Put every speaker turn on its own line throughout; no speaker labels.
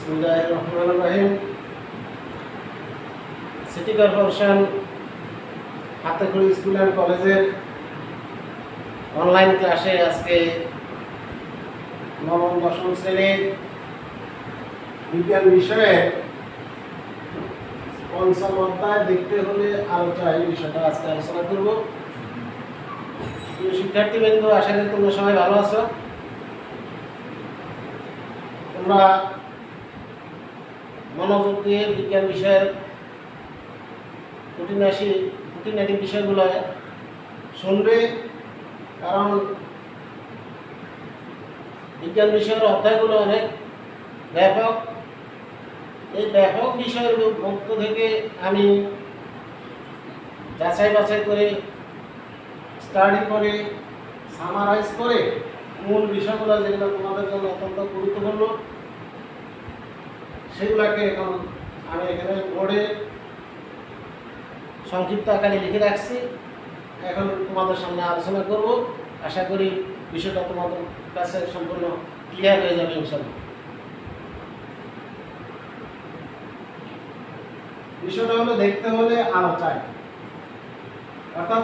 বিসমিল্লাহির রহমানির রহিম। City corporation হাতেখড়ি স্কুল অ্যান্ড কলেজের অনলাইন ক্লাসে আজকে নবম দশম শ্রেণীর বিজ্ঞান বিষয়ে পঞ্চম অধ্যায় দেখতে হলে আলোচনা এই বিষয়টা আজকে আলোচনা করব। শিক্ষার্থীবৃন্দ, আশা করি তোমরা সবাই ভালো আছো। তোমরা মনোযোগ দিয়ে বিজ্ঞান বিষয়ের খুঁটিনাটি বিষয়গুলো শুনবে, কারণ বিজ্ঞান বিষয়ের অধ্যায়গুলো অনেক ব্যাপক। এই ব্যাপক বিষয়ের মধ্য থেকে আমি যাচাই বাছাই করে, স্টাডি করে, সামারাইজ করে মূল বিষয়গুলো যেগুলো তোমাদের জন্য অত্যন্ত গুরুত্বপূর্ণ সেগুলোকে এখন আমি এখানে বোর্ডে সংক্ষিপ্ত আকারে লিখে রাখছি। এখন তোমাদের সামনে আলোচনা করব। আশা করি বিষয়টা তোমাদের কাছে সম্পূর্ণ ক্লিয়ার হয়ে যাবে ইনশাআল্লাহ। বিষয়টা হলো, দেখতে হলে আলো চাই, অর্থাৎ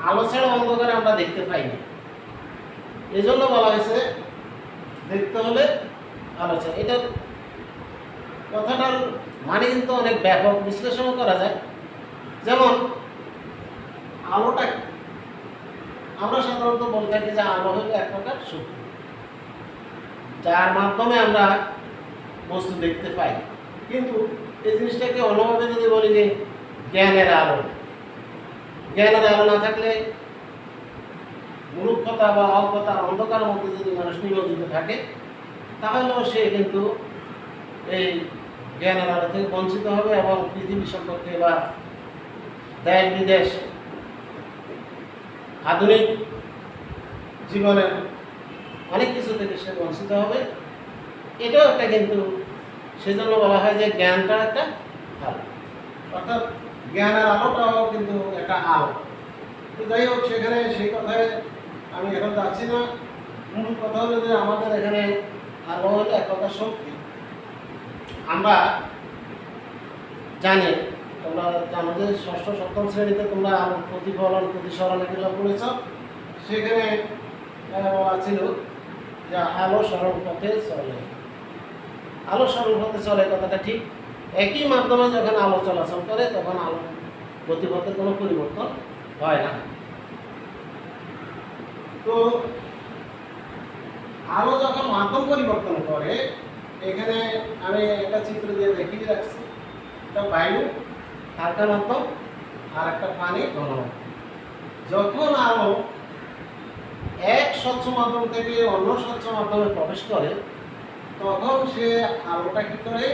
আলো ছাড়া অন্ধকারে আমরা দেখতে পাই না। এই জন্য বলা হয়েছে দেখতে হলে আলো চাই। এটার কথাটার মানে কিন্তু অনেক ব্যাপক, বিশ্লেষণ করা যায়। যেমন আলোটা আমরা সাধারণত বলে থাকি যে আলো হলো এক প্রকার শক্তি, যার মাধ্যমে আমরা বস্তু দেখতে পাই। কিন্তু এই জিনিসটাকে অন্যভাবে যদি বলি যে জ্ঞানের আলো, জ্ঞানের আলো না থাকলে মূর্খতা বা অজ্ঞতা, অন্ধকারের মধ্যে যদি মানুষ নিয়োজিত থাকে, তাহলেও সে কিন্তু এই জ্ঞানের আলো থেকে বঞ্চিত হবে এবং পৃথিবী সম্পর্কে বা দেশ বিদেশ, আধুনিক জীবনের অনেক কিছু থেকে সে বঞ্চিত হবে। এটাও একটা কিন্তু সেজন্য বলা হয় যে জ্ঞানটা একটা আলো, অর্থাৎ জ্ঞানের আলোটাও কিন্তু একটা আলো। তো যাই হোক, সেখানে সেই কথায় আমি এখন যাচ্ছি না। মূল কথা হলো যে আমাদের এখানে আলো হলো এক প্রকার শক্তি। আমরা জানি, তোমরা জানো যে ষষ্ঠ সপ্তম শ্রেণীতে তোমরা আলো প্রতিফলন, প্রতিসরণ এগুলো পড়েছ। সেখানে বলা ছিল যে আলো সরল পথে চলে। আলো সরল পথে চলে কথাটা ঠিক। একই মাধ্যমে যখন আলো চলাচল করে তখন আলো গতিপথের কোনো পরিবর্তন হয় না। তো আলো যখন মাধ্যম পরিবর্তন করে, এখানে আমি একটা চিত্র দিয়ে দেখিয়ে রাখছি। একটা বায়ু, হালকা মাধ্যম, আর একটা পানি ঘন মাধ্যম। যখন আলো এক স্বচ্ছ মাধ্যম থেকে অন্য স্বচ্ছ মাধ্যমে প্রবেশ করে, তখন সে আলোটা কি করে,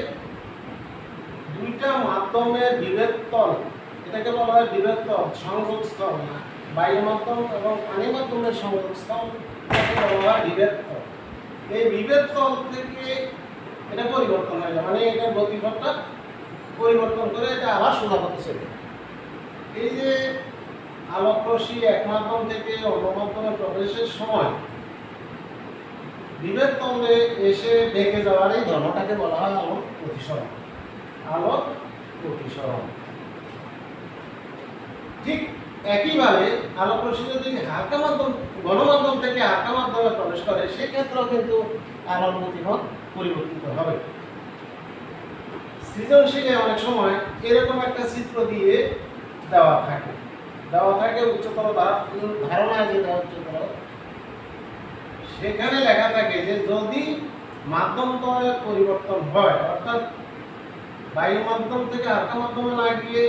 দুইটা মাধ্যমের বিভেদ তল, এটাকে বলা হয় বিভেদ তল, সংযোগ স্থল। না, বায়ু মাধ্যম এবং পানি মাধ্যমের সংযোগ স্থল বলা হয় বিভেদ তল। এই বিভেদ তল থেকে এটা পরিবর্তন হয়ে যায়, মানে এটার গতিপথটা পরিবর্তন করে এটা আবার সোজা পথে চলে। এই যে আলোক রশ্মি এক মাধ্যম থেকে অন্য মাধ্যমে প্রবেশের সময় বিভেদ তলে এসে বেঁকে যাওয়ার এই ধর্মটাকে বলা হয় আলোক প্রতিসরণ। আলোক প্রতিসরণ। ঠিক একইভাবে আলোক রশ্মি যদি হালকা মাধ্যম, গণমাধ্যম থেকে হালকা মাধ্যমে প্রবেশ করে, সেক্ষেত্রেও কিন্তু আলোর গতিপথ পরিবর্তিত হবে। সৃজনশীলে অনেক সময় এরকম একটা চিত্র দিয়ে দেওয়া থাকে উচ্চতর ধারণা, যেটা উচ্চতর, সেখানে লেখা থাকে যে যদি মাধ্যম তলের পরিবর্তন হয়, অর্থাৎ বায়ু মাধ্যম থেকে হালকা মাধ্যমে না গিয়ে,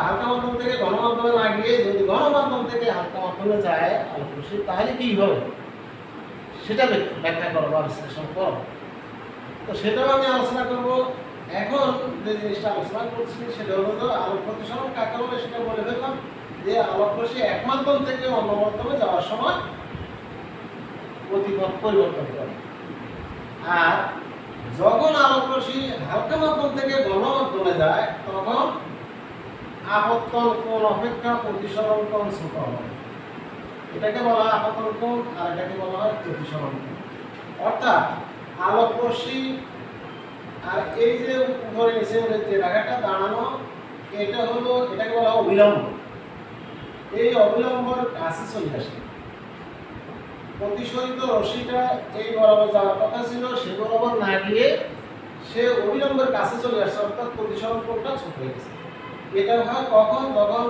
হালকা মাধ্যম থেকে গণমাধ্যমে না গিয়ে যদি গণমাধ্যম থেকে হালকা মাধ্যমে যায় আলোক রশ্মি, তাহলে কি হবে সেটা ব্যাখ্যা করবো বা বিশ্লেষণ করবো। তো সেটাও আমি আলোচনা করবো। এখন যে জিনিসটা আলোচনা করছি সেটা হলো যে আলোক প্রতিসরণ কাকে বলে সেটা বলে ফেললাম। যে আলোক রশ্মি এক মাধ্যম থেকে অন্য মাধ্যমে যাওয়ার সময় গতিপথ পরিবর্তন করে, আর যখন আলোক রশ্মি হালকা মাধ্যম থেকে গণমাধ্যমে যায় তখন আপতন কোণ অপেক্ষা প্রতিসরণ কোণ ছোট হয়। এটাকে বলা হয় আপতন কোণ, আর এটাকে বলা হয় প্রতিসরণ কোণ। অর্থাৎ আলোক রশ্মি আর এই যে উপরে নিচে যে রেখাটা দাঁড়ানো, এটা হলো, এটাকে বলা হয় অবিলম্ব। এই অবিলম্বর কাছে চলে আসে। প্রতিসরিত রশ্মিটা এই বরাবর যাওয়ার কথা ছিল, সে বরাবর না গিয়ে সে অবিলম্বের কাছে চলে আসছে, অর্থাৎ প্রতিসরণ কোণটা ছোট হয়ে গেছে। এটা হয় কখন? যখন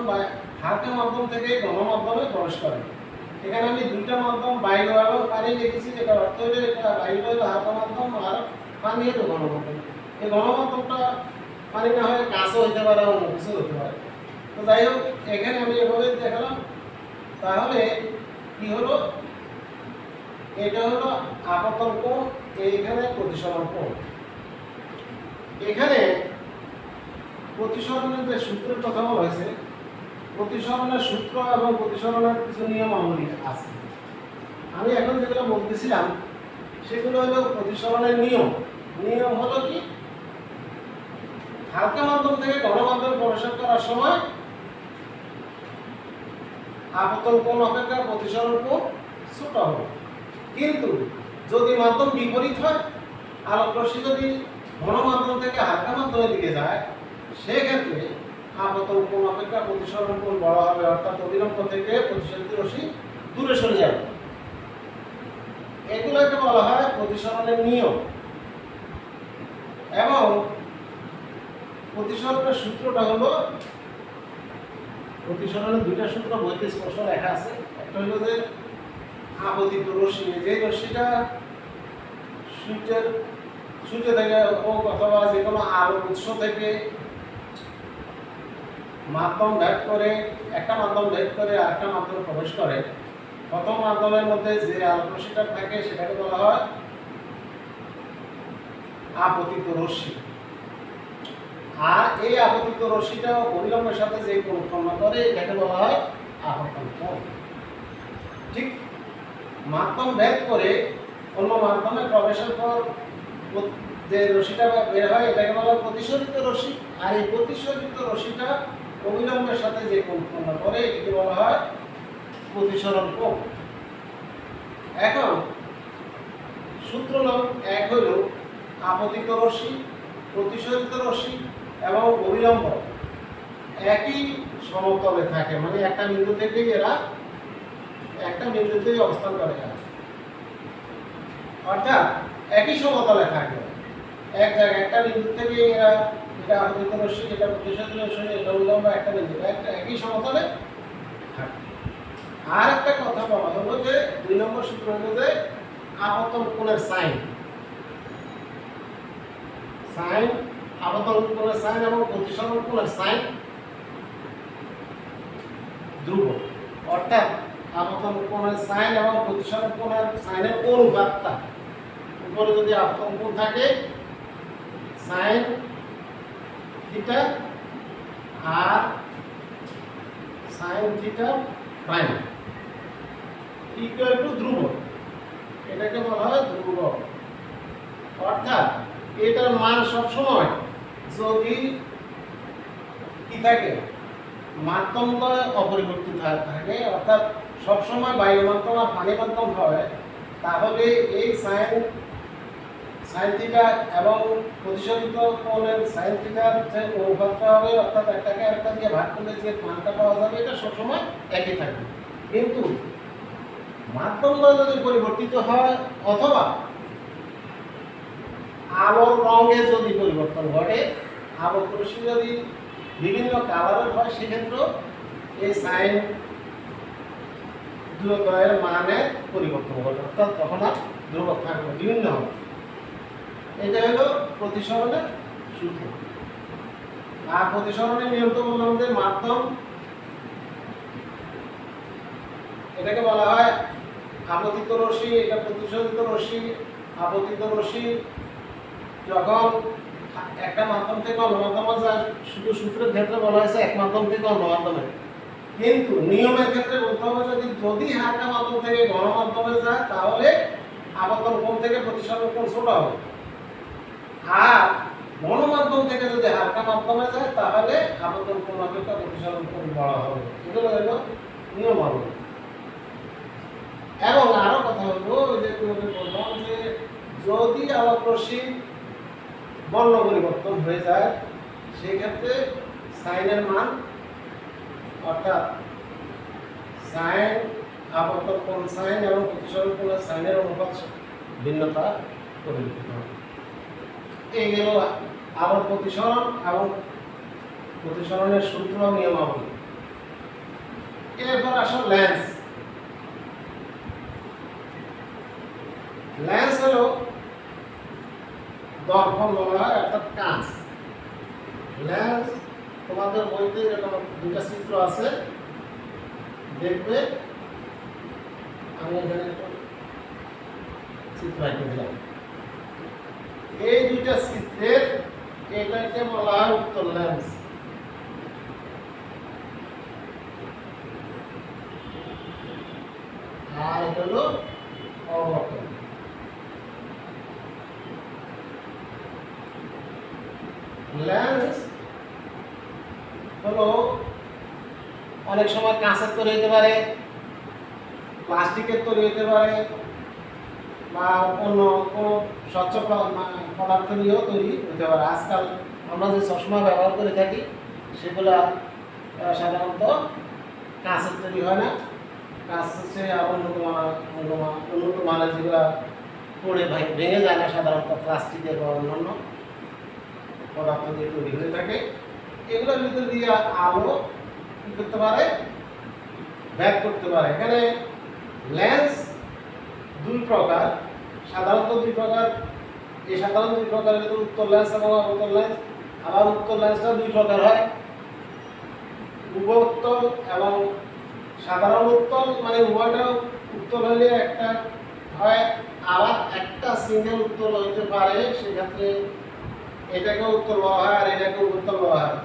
হালকা মাধ্যম থেকে ঘন মাধ্যমে প্রবেশ করে। এখানে আমি দুইটা মাধ্যম বায়ু এবং পানি লিখেছি, যেটা অর্থ হলো এটা বায়ু হলো হালকা মাধ্যম আর পানি হলো ঘন মাধ্যম। এই ঘন মাধ্যমটা পানি না হয়ে কাঁচও হইতে পারে, অন্য কিছু হতে পারে। তো যাই হোক, এখানে আমি এভাবে দেখালাম। তাহলে কি হলো? এটা হলো আপতন কোণ, এইখানে প্রতিসরণ কোণ। এখানে প্রতিসরণের যে সূত্রের কথা বলা হয়েছে, প্রতিসরণের সূত্র এবং প্রতিসরণের কিছু নিয়মাবলী আছে। আমি এখন যেগুলো বলতেছিলাম সেগুলো হলো প্রতিসরণের নিয়ম। নিয়ম হলো কি? হালকা মাধ্যম থেকে ঘন মাধ্যমে প্রবেশ করার সময় আপতন কোণ অপেক্ষা প্রতিসরণ কোণ ছোট হবে। কিন্তু যদি মাধ্যম বিপরীত হয়, আলোক রশ্মি যদি ঘন মাধ্যম থেকে হালকা মাধ্যমের দিকে যায়, সেক্ষেত্রে আপতন কোণ অপেক্ষা প্রতিসরণ কোণ বড় হবে, অর্থাৎ অবিলম্ব থেকে প্রতিসরিত রশ্মি দূরে সরে যাবে। এগুলোকে বলা হয় প্রতিসরণের নিয়ম। এবং প্রতিসরণের সূত্রটা হলো, প্রতিসরণের দুইটা সূত্র বইতে স্পষ্ট লেখা আছে। একটা হলো যে আপতিত রশ্মি, যে রশ্মিটা সূর্য থেকে হোক অথবা যে কোনো আলোর উৎস থেকে মাধ্যম ভেদ করে, একটা মাধ্যম ভেদ করে আরেকটা মাধ্যমে প্রবেশ করে, প্রথম মাধ্যমের মধ্যে যে আলোক রশ্মিটা থাকে সেটাকে বলা হয় আপতিত রশ্মি। আর এই আপতিত রশ্মিটা অবিলম্বের সাথে যে কোণ উৎপন্ন করে এটাকে বলা হয় আপতন কোণ। ঠিক মাধ্যম ভেদ করে অন্য মাধ্যমে প্রবেশের পর যে রশ্মিটা বের হয় এটাকে বলা হয় প্রতিসরিত রশ্মি। আর এই প্রতিসরিত রশ্মিটা অবিলম্বের সাথে যে কোণ উৎপন্ন করে এটাকে বলা হয় প্রতিসরণ কোণ। এখন সূত্র নাম এক হইল আপতিত রশ্মি, প্রতিসরিত রশ্মি এবং অবিলম্ব একই সমতলে থাকে, মানে একটা বিন্দু থেকে এরা একটা বিন্দুতেই অবস্থান করে, অর্থাৎ একই সমতলে থাকে। এক জায়গায় একটা বিন্দু থেকে এরা, এটা আপতিত রশ্মি, এটা প্রতিসরিত রশ্মি, এটা অবিলম্ব, একটা বিন্দু একই সমতলে থাকে। আর একটা কথা বলা হলো যে 2 নম্বর সূত্র হলো যে আপতন কোণের সাইন, আপতন কোণের সাইন এবং প্রতিসরণ কোণের সাইন ধ্রুব। অর্থাৎ আপতন কোণের সাইন এবং প্রতিসরণ কোণের সাইনের অনুপাতটা, উপরে যদি আপতন কোণ থাকে সাইন থিটা আর sine theta prime equal to ধ্রুব, এটাকে বলা হয় ধ্রুব। অর্থাৎ এটার মান সবসময় যদি কি থাকে, মাধ্যমটা অপরিবর্তিত থাকে, অর্থাৎ সবসময় বায়ু মাধ্যম আর পানি মাধ্যম হয়, তাহলে এই সাইন থিটা এবং প্রতিসরিত কোণের সাইন থিটার যে অনুপাতটা হবে, অর্থাৎ একটাকে আরেকটা দিয়ে ভাগ করলে যে মানটা পাওয়া যাবে এটা সবসময় একই থাকবে। কিন্তু মাধ্যমটা যদি পরিবর্তিত হয় অথবা আলোর রঙের যদি পরিবর্তন ঘটে, আলোক রশ্মি যদি বিভিন্ন কালারের হয়, সেক্ষেত্রে এই সাইন ধ্রুবকের মানের পরিবর্তন ঘটে, অর্থাৎ তখন আর ধ্রুবক থাকবে, বিভিন্ন হবে। এটা হলো প্রতিসরণের সূত্র। আর প্রতিসরণের নিয়ম তো বললাম যে মাধ্যম, এটাকে বলা হয় আপতিত রশ্মি, এটা প্রতিসরিত রশ্মি। আপতিত রশ্মি যখন একটা মাধ্যম থেকে অন্য মাধ্যমে যায়, শুধু সূত্রের ক্ষেত্রে বলা হয়েছে এক মাধ্যম থেকে অন্য মাধ্যমে, কিন্তু নিয়মের ক্ষেত্রে বলতে হবে যদি হালকা মাধ্যম থেকে ঘন মাধ্যমে যায় তাহলে আপতন কোণ থেকে প্রতিসরণ কোণ ছোট হবে, আর ঘন মাধ্যম থেকে যদি হালকা মাধ্যমে যায় তাহলে আপতন কোণ অপেক্ষা প্রতিসরণ কোণ বড় হবে। এগুলো হলো নিয়মাবলী। এবং আরো কথা হলো যে বললাম যে যদি আলোক রশ্মি বর্ণ পরিবর্তন হয়ে যায় সেই ক্ষেত্রে সাইনের মান অর্থাৎ সাইন আবর্তন কোণ সাইন এবং প্রতিসরণ কোণের সাইনের অনুপাত ভিন্নতা পরিবর্তিত হবে। এই গেল আবার প্রতিসরণ এবং প্রতিসরণের সূত্র নিয়মাবলী। এরপর আসো লেন্স। লেন্স হলো দর্পণ বলা হয় অর্থাৎ কাঁচ। লেন্স তোমাদের বইতে এরকম দুটা চিত্র আছে, দেখবে। আমি এখানে চিত্র এঁকে দিলাম। এই দুইটা চিত্রের এটাকে বলা হয় উত্তল লেন্স, আর এটা হলো অবতল। লেন্স হলো অনেক সময় কাঁচের তৈরি হতে পারে, প্লাস্টিকের তৈরি হতে পারে, বা অন্য কোনো স্বচ্ছ পদার্থ নিয়েও তৈরি হতে পারে। আজকাল আমরা যে চশমা ব্যবহার করে থাকি সেগুলো সাধারণত কাঁচের তৈরি হয় না, কাঁচ হচ্ছে উন্নত মানের যেগুলো পড়ে ভেঙে যায় না, সাধারণত প্লাস্টিকের বা অন্যান্য পদার্থ দিয়ে তৈরি হয়ে থাকে। এগুলোর ভিতর দিয়ে আলো কি করতে পারে, ব্যাক করতে পারে। এখানে লেন্স দুই প্রকার, সাধারণত দুই প্রকার। এই সাধারণ দুই প্রকারের ভিতরে উত্তল লেন্স এবং অবতল লেন্স। আবার উত্তল লেন্সটা দুই প্রকার হয়, উভয় উত্তল এবং সাধারণ উত্তল। মানে উভয়টা উত্তল হলে একটা হয়, আবার একটা সিঙ্গেল উত্তল হইতে পারে, সেক্ষেত্রে এটাকে উত্তল বলা হয় আর এটাকে উত্তল বলা হয়।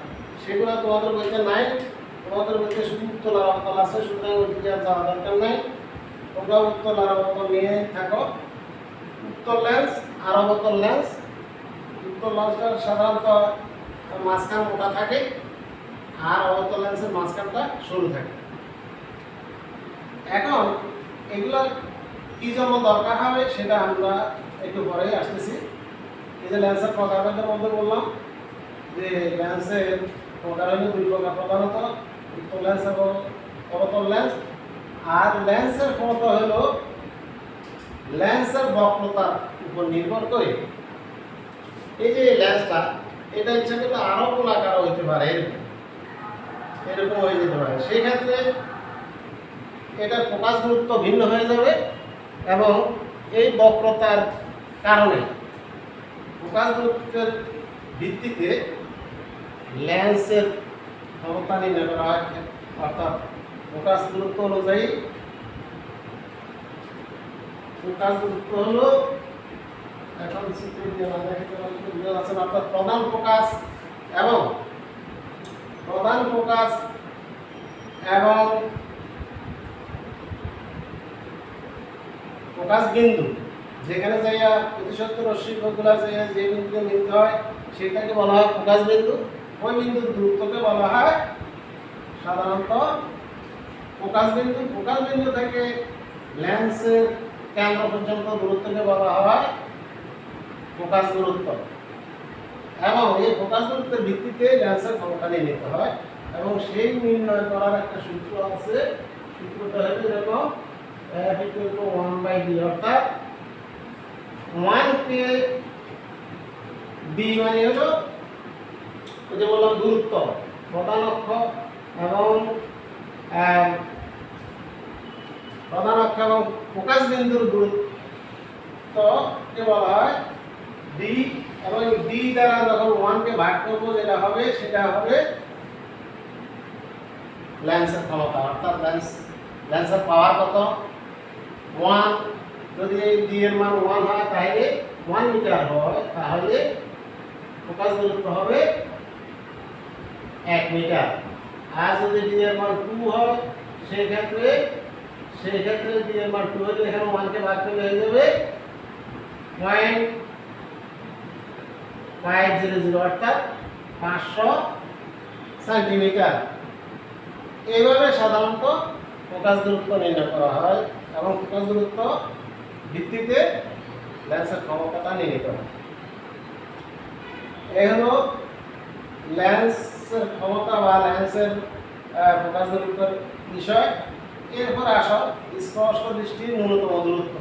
সেগুলো তোমাদের বইতে নাই, তোমাদের বইতে শুধু উত্তল আর অবতল আছে, সুতরাং ওইদিকে আর যাওয়া দরকার নাই। তোমরা উত্তল আর অবতল নিয়ে থাকো। উত্তল লেন্স আর অবতল লেন্স। উত্তল লেন্সটা সাধারণত মাঝখান মোটা থাকে আর অবতল লেন্সের মাঝখানটা সরু থাকে। এখন এগুলো কি জন্য দরকার হবে সেটা আমরা একটু পরেই আসতেছি। এই যে লেন্সের প্রকারভেদের মধ্যে বললাম যে লেন্সের প্রকার হলো দুই প্রকার, প্রধানত উত্তল লেন্স এবং অবতল লেন্স। আর লেন্সের ক্ষমতা হলো লেন্সের বক্রতার উপর নির্ভর করে। এই যে লেন্সটা, এটা ইচ্ছা করলে আরো গোলাকার হইতে পারে, এরকম হয়ে যেতে পারে। সেই ক্ষেত্রে এটার ফোকাস দূরত্ব ভিন্ন হয়ে যাবে এবং এই বক্রতার কারণে ফোকাস দূরত্বের ভিত্তিতে লেন্সের ক্ষমতা নির্ণয় করা হয়। অর্থাৎ ফোকাস দূরত্ব অনুযায়ী, ফোকাস দূরত্ব হলো এখন চিত্র দিয়ে আছে, অর্থাৎ প্রধান ফোকাস এবং ফোকাস বিন্দু, যেখানে যাইয়া প্রতিসত্য রশ্মিগুলা যে বিন্দুতে মিলিত হয় সেটাকে বলা হয় ফোকাস বিন্দু। ওই বিন্দুর দূরত্বকে বলা হয় সাধারণত ফোকাস বিন্দু। ফোকাস বিন্দু থেকে লেন্সের কেন্দ্র পর্যন্ত দূরত্বকে বলা হয় ফোকাস দূরত্ব। এবং এই ফোকাস দূরত্বের ভিত্তিতে লেন্সের ক্ষমতা নির্ণীত হয় এবং সেই নির্ণয় করার একটা সূত্র আছে। সূত্রটা হলো এরকম, F=1/d, অর্থাৎ 1 কে d মানে হলো ওই যে বললাম দূরত্ব, প্রধান অক্ষ এবং ফোকাস বিন্দুর দূরত্বকে বলা হয় d, এবং d দ্বারা যখন 1 কে ভাগ করব যেটা হবে সেটা হবে লেন্সের ক্ষমতা। অর্থাৎ লেন্সের পাওয়ার কত, 1। যদি এই d এর মান 1 হয় তাহলে 1 মিটার হয়, তাহলে ফোকাস দূরত্ব হবে 1 মিটার। আর যদি d এর মান 2 হয় সেই ক্ষেত্রে d এর মান 2 হলে এখানে 1 কে ভাগ করলে হয়ে যাবে 0.500, অর্থাৎ 500 সেন্টিমিটার। এইভাবে সাধারণত ফোকাস দূরত্ব নির্ণয় করা হয় এবং ফোকাস দূরত্ব ভিত্তিতে লেন্সের ক্ষমতাটা নির্ণীত হয়। এই হলো লেন্সের ক্ষমতা বা লেন্সের ফোকাস দূরত্বের বিষয়। এরপর আসো স্পষ্ট দৃষ্টির ন্যূনতম দূরত্ব।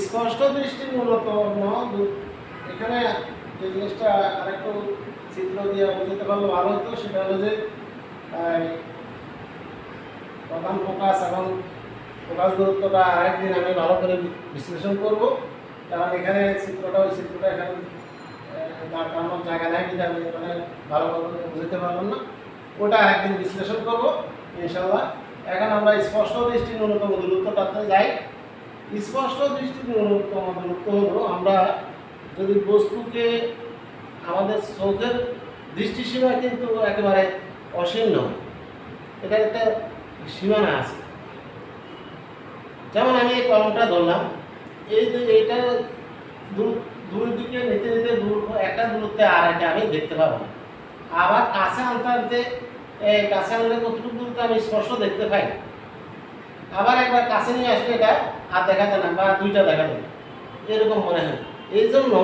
স্পষ্ট দৃষ্টির ন্যূনতম এখানে যে জিনিসটা আরেকটু চিত্র দিয়ে বোঝাতে পারলে ভালো হতো, সেটা হলো যে প্রধান ফোকাস এবং ফোকাস দূরত্বটা আরেকদিন আমি ভালো করে বিশ্লেষণ করব, কারণ এখানে ওই চিত্রটা এখানে দাঁড় করানোর জায়গা নাই, কিন্তু আমি মানে ভালোভাবে বুঝতে পারলাম না, ওটা আরেকদিন বিশ্লেষণ করব ইনশাআল্লাহ। এখন আমরা স্পষ্ট দৃষ্টির ন্যূনতম দূরত্বটাতে যাই। স্পষ্ট দৃষ্টির ন্যূনতম দূরত্ব হলো আমরা যদি বস্তুকে আমাদের চোখের দৃষ্টিসীমা কিন্তু একেবারে অসীম নয়, এটা একটা সীমানা আছে। যেমন আমি এই কলমটা ধরলাম, এইটা দূরের দিকে নিতে নিতে একটা দূরত্বে আর এটা আমি দেখতে পাবো না। আবার কাছে আনতে আনতে কাছে আনলে কতটুকু দূরত্বে আমি স্পষ্ট দেখতে পাই, আবার একবার কাছে নিয়ে আসলে এটা আর দেখা যায় না বা দুইটা দেখা যায়, এরকম মনে হয়। এই জন্য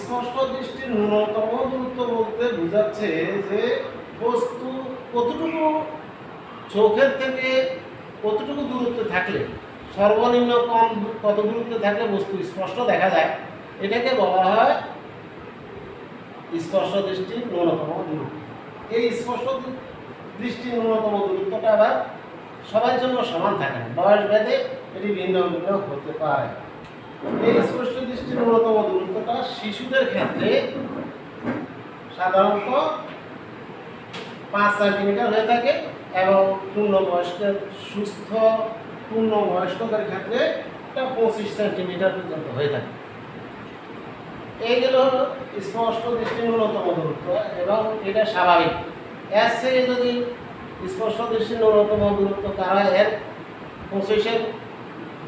স্পষ্ট দৃষ্টির ন্যূনতম দূরত্ব বলতে বোঝাচ্ছে যে বস্তু কতটুকু চোখের থেকে কতটুকু দূরত্বে থাকলে, সর্বনিম্ন কত দূরত্বে থাকলে বস্তু স্পষ্ট দেখা যায়, এটাকে বলা হয় স্পষ্ট দৃষ্টির ন্যূনতম দূরত্ব। এই স্পষ্ট দৃষ্টির ন্যূনতম দূরত্বটা আবার সবার জন্য সমান থাকে না, বয়স ভেদে এটি ভিন্ন ভিন্ন হতে পারে। এই স্পষ্ট দৃষ্টির ন্যূনতম দূরত্বটা শিশুদের ক্ষেত্রে সাধারণত 5 সেন্টিমিটার হয়ে থাকে এবং পূর্ণবয়স্কের পূর্ণবয়স্কদের ক্ষেত্রে এটা 25 সেন্টিমিটার পর্যন্ত হয়ে থাকে। এই গেল স্পষ্ট দৃষ্টির ন্যূনতম দূরত্ব এবং এটা স্বাভাবিক। এর চেয়ে যদি স্পষ্ট দৃষ্টির ন্যূনতম দূরত্ব কারা এর 25-এর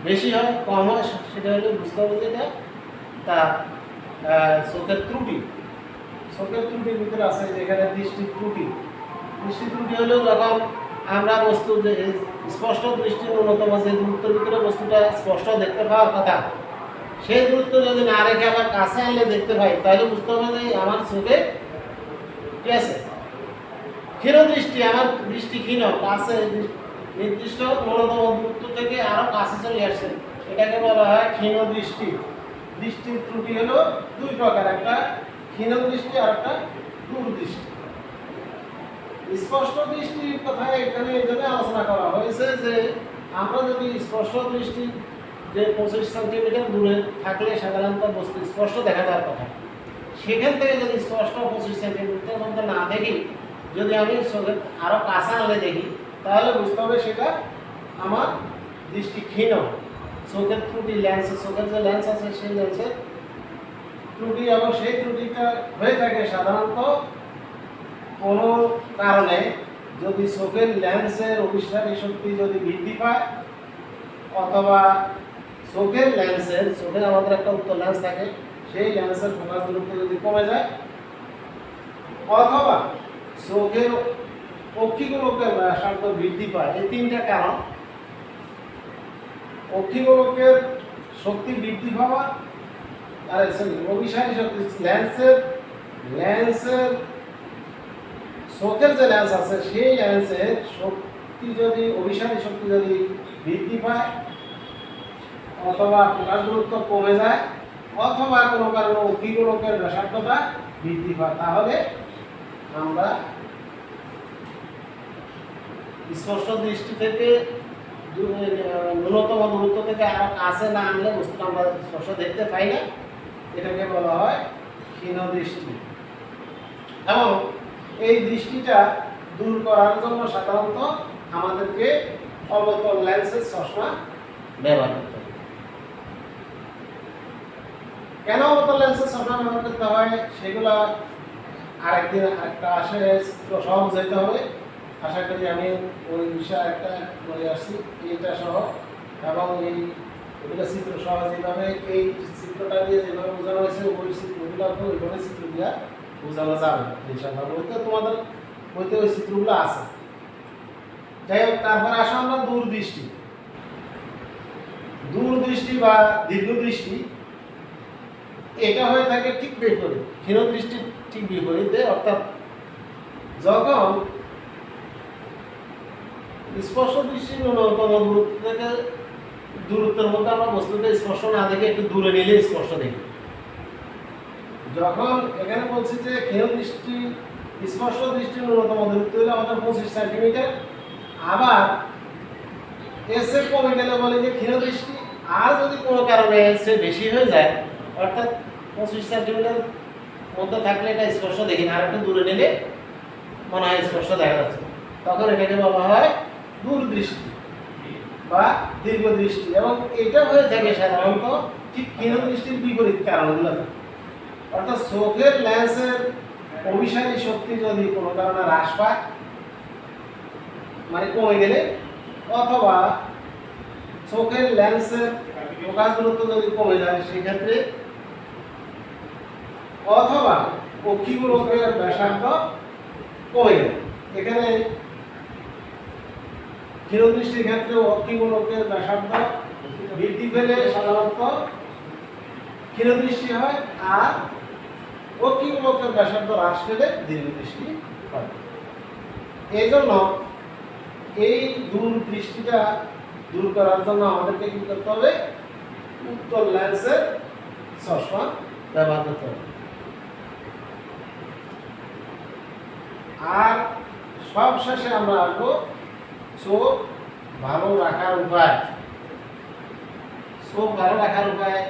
বেশি হয় কম হয়, সেটা হলে বুঝতে হবে যে এটা তার চোখের ত্রুটির ভিতরে আছে, যেখানে দৃষ্টি ত্রুটি হলেও যখন আমরা বস্তু যে স্পষ্ট দৃষ্টির ন্যূনতম যে দূরত্বের ভিতরে বস্তুটা স্পষ্ট দেখতে পাওয়ার কথা, সেই দূরত্ব যদি না রেখে আবার কাছে আনলে দেখতে পাই, তাহলে বুঝতে হবে যে আমার চোখে কি আছে, ক্ষীণ দৃষ্টি, আমার দৃষ্টি ক্ষীণ, কাছে নির্দিষ্ট ন্যূনতম দূরত্ব থেকে আরো কাছে চলে আসছে, এটাকে বলা হয় ক্ষীণ দৃষ্টি। দৃষ্টির ত্রুটি হলো দুই প্রকার, একটা ক্ষীণ দৃষ্টি আর একটা দূরদৃষ্টি। স্পষ্ট দৃষ্টির কথা এখানে এই জন্য আলোচনা করা হয়েছে যে আমরা যদি স্পষ্ট দৃষ্টি যে 25 সেন্টিমিটার দূরে থাকলে সাধারণত বস্তু স্পষ্ট দেখা যাওয়ার কথা, সেখান থেকে যদি স্পষ্ট 25 সেন্টিমিটার মধ্যে না দেখি, যদি আমি চোখের আরও কাছে আনলে দেখি, তাহলে বুঝতে হবে সেটা আমার দৃষ্টি ক্ষীণ, চোখের ত্রুটি, চোখের যে লেন্স আছে সেই লেন্সের ত্রুটি, এবং সেই ত্রুটিটা হয়ে থাকে সাধারণত কোনো কারণে যদি চোখের লেন্সের অভিসারী শক্তি যদি বৃদ্ধি পায়, অথবা চোখের আমাদের একটা উত্তর লেন্স থাকে, সেই লেন্সের ফোকাস দূরত্ব যদি কমে যায়, অথবা চোখের অক্ষিগোলকের ব্যাসার্ধ বৃদ্ধি পায়। এই তিনটা কারণ, অক্ষিগোলকের শক্তি বৃদ্ধি পাওয়া, আর অভিসারী শক্তি লেন্সের চোখের যে লেন্স আছে সেই লেন্সের শক্তি যদি অভিসারী শক্তি যদি বৃদ্ধি পায়, অথবা ফোকাস দূরত্ব কমে যায়, অথবা কোনো কারণে অক্ষিগোলকের ব্যাসার্ধটা বৃদ্ধি পায়, তাহলে আমরা স্পষ্ট দৃষ্টি থেকে ন্যূনতম দূরত্ব থেকে আরো কাছে না আনলে বস্তুটা আমরা স্পষ্ট দেখতে পাই না, এটাকে বলা হয় ক্ষীণ দৃষ্টি। এবং এই দৃষ্টিটা দূর করার জন্য সাধারণত আমাদেরকে অবতল লেন্সের চশমা ব্যবহার করতে হয়। কেন অবতল লেন্সের চশমা ব্যবহার করতে হয় সেগুলা আরেকদিন একটা আসে সহ বুঝাইতে হবে। আশা করি আমি ওই বিষয়ে একটা বলে আসছি এইটা সহ, এবং এগুলো চিত্র সহ যেভাবে এই চিত্রটা দিয়ে যেভাবে বোঝানো হয়েছে ওই চিত্রগুলো ওইভাবে চিত্র দিয়ে বোঝানো যাবে ইনশাআল্লাহ। বইতে তোমাদের বইতে ওই চিত্রগুলো আছে। যাই হোক, তারপরে আসো আমরা দূরদৃষ্টি। দূরদৃষ্টি বা দীর্ঘদৃষ্টি এটা হয়ে থাকে ঠিক বিপরীত, ক্ষীণদৃষ্টির ঠিক বিপরীতে। অর্থাৎ যখন স্পর্শ দৃষ্টি ন্যূনতম দূরত্ব থেকে দূরত্বের মধ্যে আমরা বস্তুকে স্পর্শ না দেখে একটু দূরে নিলে স্পর্শ দেখি। যখন এখানে বলছি যে ক্ষীণদৃষ্টি স্পর্শ দৃষ্টি ন্যূনতম দূরত্ব হলে আমাদের 25 সেন্টিমিটার, আবার এসে কমে গেলে বলে যে ক্ষীণদৃষ্টি। আর যদি কোনো কারণে এসে বেশি হয়ে যায়, অর্থাৎ 25 সেন্টিমিটার মধ্যে থাকলে এটা স্পর্শ দেখি না, আর একটু দূরে নিলে মনে হয় স্পর্শ দেখা যাচ্ছে, তখন এটাকে বলা হয় দূরদৃষ্টি বা দীর্ঘদৃষ্টি। এবং এটা হয়ে থাকে সাধারণত ঠিক ক্ষীণদৃষ্টির বিপরীত কারণগুলো, অর্থাৎ চোখের লেন্সের অভিসারী শক্তি যদি কোনো কারণে হ্রাস পায়, মানে কমে গেলে, অথবা চোখের লেন্সের ফোকাস দূরত্ব যদি কমে যায় সেক্ষেত্রে, অথবা অক্ষিগোলকের ব্যাসার্ধ কমে গেলে। এখানে ক্ষীণদৃষ্টির ক্ষেত্রে অক্ষিগোলকের ব্যাসার্ধ বৃদ্ধি পেলে সাধারণত ক্ষীণদৃষ্টি হয়, আর অক্ষিগোলকের ব্যাসার্ধ হ্রাস পেলে দীর্ঘদৃষ্টি হয়। এই জন্য এই দূরদৃষ্টিটা দূর করার জন্য আমাদেরকে কি করতে হবে? উত্তল লেন্সের চশমা ব্যবহার করতে হবে। আর সব শেষে আমরা আসবো চোখ ভালো রাখার উপায়। চোখ ভালো রাখার উপায়,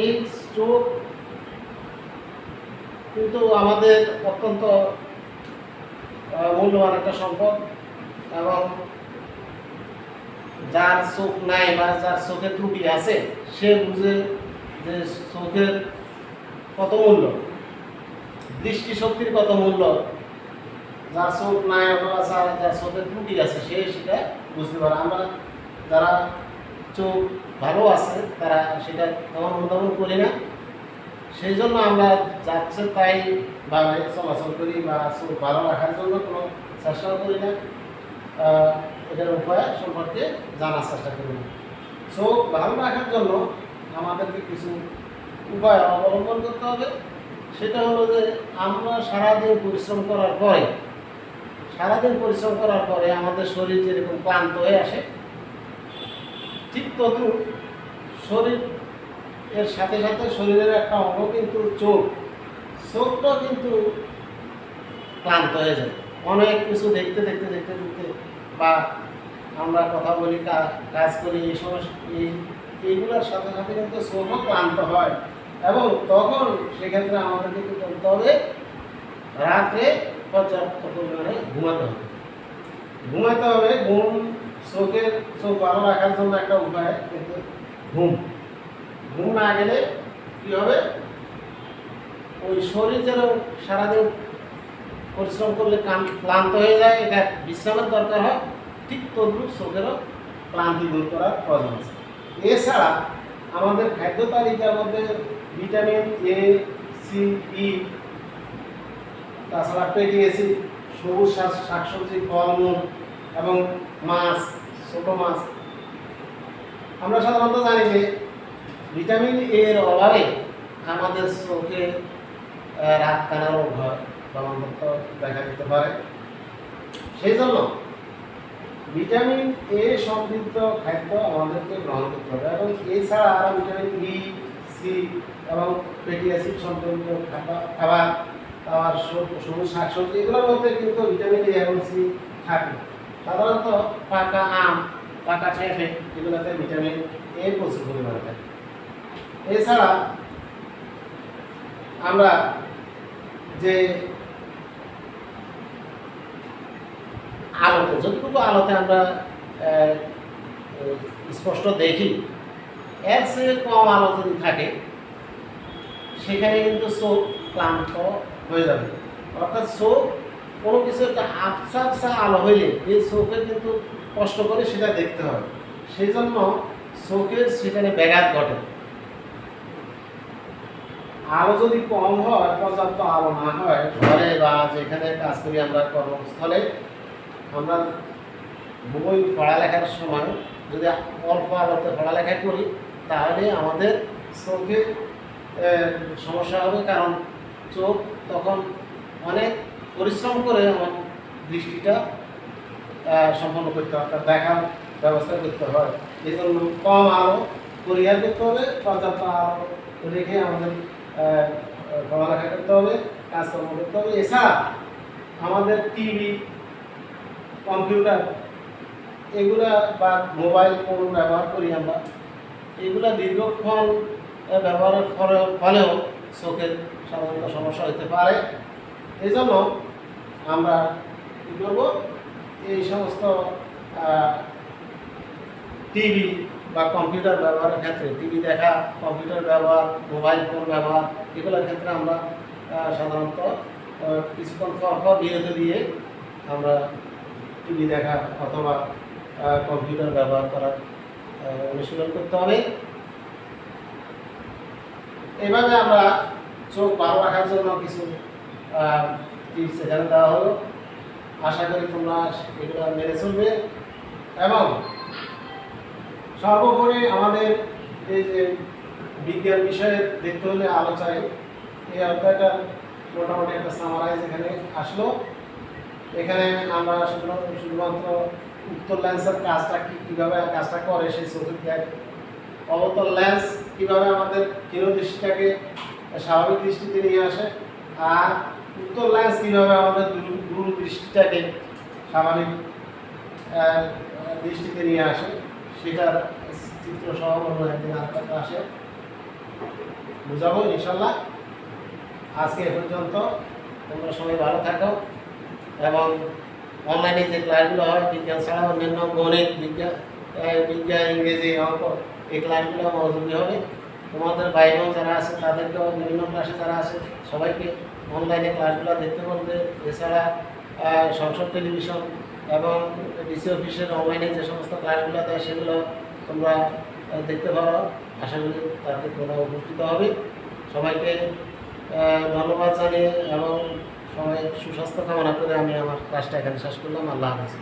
এই চোখ কিন্তু আমাদের অত্যন্ত মূল্যবান একটা সম্পদ, এবং যার চোখ নাই বা যার চোখের ত্রুটি আছে সে বুঝে যে চোখের কত মূল্য, দৃষ্টিশক্তির কত মূল্য। যার চোখ নাই অথবা যার চোখের ত্রুটি আছে সে সেটা বুঝতে পারে। আমরা যারা চোখ ভালো আছে তারা সেটা তেমন অনুধাবন করি না, সেই জন্য আমরা যাচ্ছে তাই ভাবে চলাচল করি বা চোখ ভালো রাখার জন্য কোনো চেষ্টাও করি না, এটার উপায় সম্পর্কে জানার চেষ্টা করি না। চোখ ভালো রাখার জন্য আমাদেরকে কিছু উপায় অবলম্বন করতে হবে। সেটা হলো যে আমরা সারাদিন পরিশ্রম করার পরে আমাদের শরীর যেরকম ক্লান্ত হয়ে আসে, ঠিক তদ্রুপ শরীর এর সাথে সাথে শরীরের একটা অঙ্গ কিন্তু চোখটা কিন্তু ক্লান্ত হয়ে যায়। অনেক কিছু দেখতে বা আমরা কথা বলি, কাজ করি, এই সমস্ত এইগুলোর সাথে সাথে কিন্তু চোখও ক্লান্ত হয়। এবং তখন সেক্ষেত্রে আমাদেরকে কি করতে হবে? রাতে পর্যাপ্ত পরিমাণে ঘুমাতে হবে। চোখ ভালো রাখার জন্য একটা উপায় কিন্তু ঘুম না গেলে কি হবে? ওই শরীর যেন সারাদিন পরিশ্রম করলে ক্লান্ত হয়ে যায়, এটা বিশ্রামের দরকার হয়, ঠিক তদ্রুপ চোখেরও ক্লান্তি দূর করার প্রয়োজন আছে। এছাড়া আমাদের খাদ্য তালিকার মধ্যে ভিটামিন এ, সি, ই, তাছাড়া ফ্যাটি অ্যাসিড, সবুজ শাকসবজি, ফলমূল এবং মাছ, ছোট মাছ। আমরা সাধারণত জানি যে ভিটামিন এর অভাবে আমাদের চোখে রাত কানা রোগ হয় বা অন্তত দেখা দিতে পারে। সেই জন্য ভিটামিন এ সমৃদ্ধ খাদ্য আমাদেরকে গ্রহণ করতে হবে। এবং এছাড়া আরও ভিটামিন বি, সি এবং ফ্যাটি অ্যাসিড সমৃদ্ধ খাবার, আবার সবুজ শাকসবজি, এগুলোর মধ্যে কিন্তু ভিটামিন এ এবং সি থাকে। সাধারণত পাকা আম, পাকা পেঁপে, এগুলোতে ভিটামিন এ প্রচুর পরিমাণে থাকে। এছাড়া আমরা যে আলোতে, যতটুকু আলোতে আমরা স্পষ্ট দেখি, এর চেয়ে কম আলো যদি থাকে সেখানে কিন্তু চোখ ক্লান্ত হয়ে যাবে। অর্থাৎ চোখ কোনো কিছু একটা আবছা আলো হইলে এই চোখে কিন্তু কষ্ট করে সেটা দেখতে হয়, সেই জন্য চোখের সেখানে ব্যাঘাত ঘটে। আলো যদি কম হয়, পর্যাপ্ত আলো না হয়, ঘরে বা যেখানে কাজ করি আমরা কর্মস্থলে, আমরা বই পড়ালেখার সময় যদি অল্প আলোতে পড়ালেখা করি তাহলে আমাদের চোখে সমস্যা হবে, কারণ চোখ তখন অনেক পরিশ্রম করে আমার দৃষ্টিটা সম্পন্ন করতে হয়, দেখার ব্যবস্থা করতে হয়। এই জন্য কম আলো পরিহার করতে হবে, পর্যাপ্ত আলো রেখে আমাদের পড়ালেখা করতে হবে, কাজকর্ম করতে হবে। এছাড়া আমাদের টিভি, কম্পিউটার এগুলা বা মোবাইল ফোন ব্যবহার করি আমরা, এগুলা দীর্ঘক্ষণ ব্যবহারের ফলেও চোখের সাধারণত সমস্যা হতে পারে। এই জন্য আমরা কী করবো, এই সমস্ত টিভি বা কম্পিউটার ব্যবহারের ক্ষেত্রে, টিভি দেখা, কম্পিউটার ব্যবহার, মোবাইল ফোন ব্যবহার, এগুলোর ক্ষেত্রে আমরা সাধারণত কিছুক্ষণ পর বিরতি দিয়ে আমরা টিভি দেখা অথবা কম্পিউটার ব্যবহার করার অনুশীলন করতে হবে। এইভাবে আমরা চোখ ভালো রাখার জন্য কিছু টিপস এখানে দেওয়া হলো। আশা করি তোমরা এগুলো মেনে চলবে। এবং সর্বোপরি আমাদের এই যে বিজ্ঞান বিষয়ে দেখতে হলে আলোচনায় এই অধ্যায়টা মোটামুটি একটা সামারাইজ এখানে আসলো। এখানে আমরা শুধুমাত্র উত্তর লেন্সের কাজটা কীভাবে কাজটা করে সেই চোখের জ্ঞান, অবতল লেন্স কীভাবে আমাদের দৃষ্টিটাকে স্বাভাবিক দৃষ্টিতে নিয়ে আসে, আর উত্তর লেন্স কীভাবে আমাদের দূর দৃষ্টিটাকে স্বাভাবিক দৃষ্টিতে নিয়ে আসে, সেটার চিত্র সহ অন্য একদিন আর আসে বুঝাবো ইনশাল্লাহ। আজকে এ পর্যন্ত, তোমরা সবাই ভালো থাকো এবং অনলাইনে যে ক্লাসগুলো হয় বিজ্ঞান ছাড়া অন্যান্য গণিত, বিজ্ঞান, ইংরেজি, অঙ্ক, এই ক্লাসগুলো মনোযোগী হবে। তোমাদের ভাই বোন যারা আছে তাদেরকেও বিভিন্ন ক্লাসে যারা আছে সবাইকে অনলাইনে ক্লাসগুলো দেখতে বলবে। এছাড়া সংসদ টেলিভিশন এবং ডিসি অফিসের অনলাইনে যে সমস্ত ক্লাসগুলো দেয় সেগুলো তোমরা দেখতে পারো। আশা করি তাতে তোমরা উপকৃত হবে। সবাইকে ধন্যবাদ জানিয়ে এবং সবাই সুস্বাস্থ্য কামনা করে আমি আমার ক্লাসটা এখানে শেষ করলাম। আল্লাহ হাফেজ।